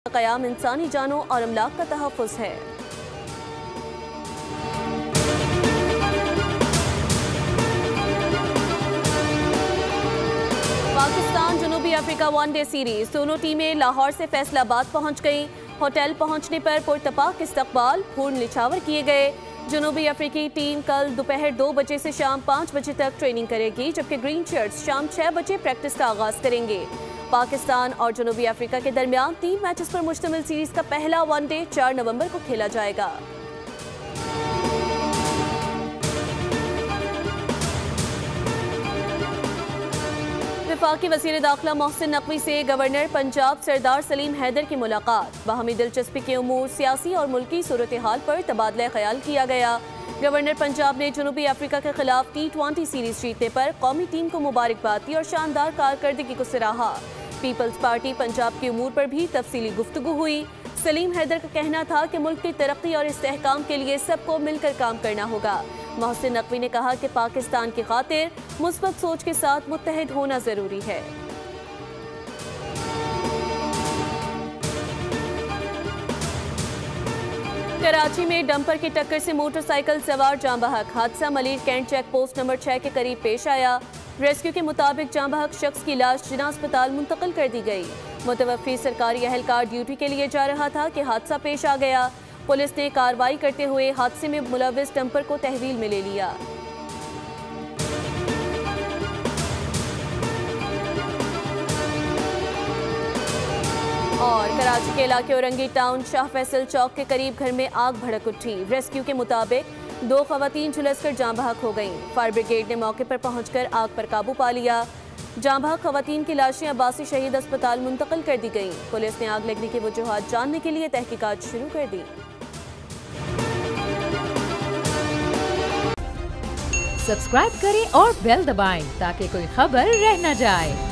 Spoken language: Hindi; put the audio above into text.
क़याम इंसानी जानों और अमलाक का तहफ़्फ़ुज़ है। पाकिस्तान जनूबी अफ्रीका वनडे सीरीज, दोनों टीमें लाहौर से फैसलाबाद पहुंच गईं। होटल पहुंचने पर पुरतपाक इस्तकबाल, फूल निछावर किए गए। जनूबी अफ्रीकी टीम कल दोपहर 2 बजे से शाम 5 बजे तक ट्रेनिंग करेगी, जबकि ग्रीन शर्ट्स शाम 6 बजे प्रैक्टिस का आगाज करेंगे। पाकिस्तान और जनूबी अफ्रीका के दरमियान 3 मैचेस पर मुश्तमिल सीरीज का पहला वनडे 4 नवंबर को खेला जाएगा। वफाकी वज़ीर दाखिला मोहसिन नकवी से गवर्नर पंजाब सरदार सलीम हैदर की मुलाकात। बाहमी दिलचस्पी के उमूर, सियासी और मुल्की सूरत हाल पर तबादला ख्याल किया गया। गवर्नर पंजाब ने जनूबी अफ्रीका के खिलाफ T20 सीरीज जीतने पर कौमी टीम को मुबारकबाद दी और शानदार कारकर्दगी को सराहा। पीपल्स पार्टी पंजाब की उमूर पर भी तफसीली गुफ्तगू हुई। सलीम हैदर का कहना था कि मुल्क की तरक्की और इस्तेहकाम के लिए सबको मिलकर काम करना होगा। मोहसिन नकवी ने कहा कि पाकिस्तान की खातिर मुस्बत सोच के साथ मुत्तहिद होना जरूरी है। कराची में डंपर की टक्कर से मोटरसाइकिल सवार जाँ बहक। हादसा Malir Cantt check post number 6 के करीब पेश आया। रेस्क्यू के मुताबिक जाँ बहक शख्स की लाश जिना अस्पताल मुंतकिल कर दी गई। मुतवफ़ी सरकारी अहलकार ड्यूटी के लिए जा रहा था कि हादसा पेश आ गया। पुलिस ने कार्रवाई करते हुए हादसे में मुलविस डंपर को तहवील में ले लिया। और कराची के इलाके औरंगी टाउन शाह फैसल चौक के करीब घर में आग भड़क उठी। रेस्क्यू के मुताबिक 2 खवातीन झुलसकर जाँ बहक हो गईं। फायर ब्रिगेड ने मौके पर पहुंचकर आग पर काबू पा लिया। जाँ बहक खवातीन की लाशें अब्बासी शहीद अस्पताल मुंतकिल कर दी गईं। पुलिस ने आग लगने की वजूहात जानने के लिए तहकीकात शुरू कर दी। सब्सक्राइब करें और बेल दबाएं ताकि कोई खबर रह न जाए।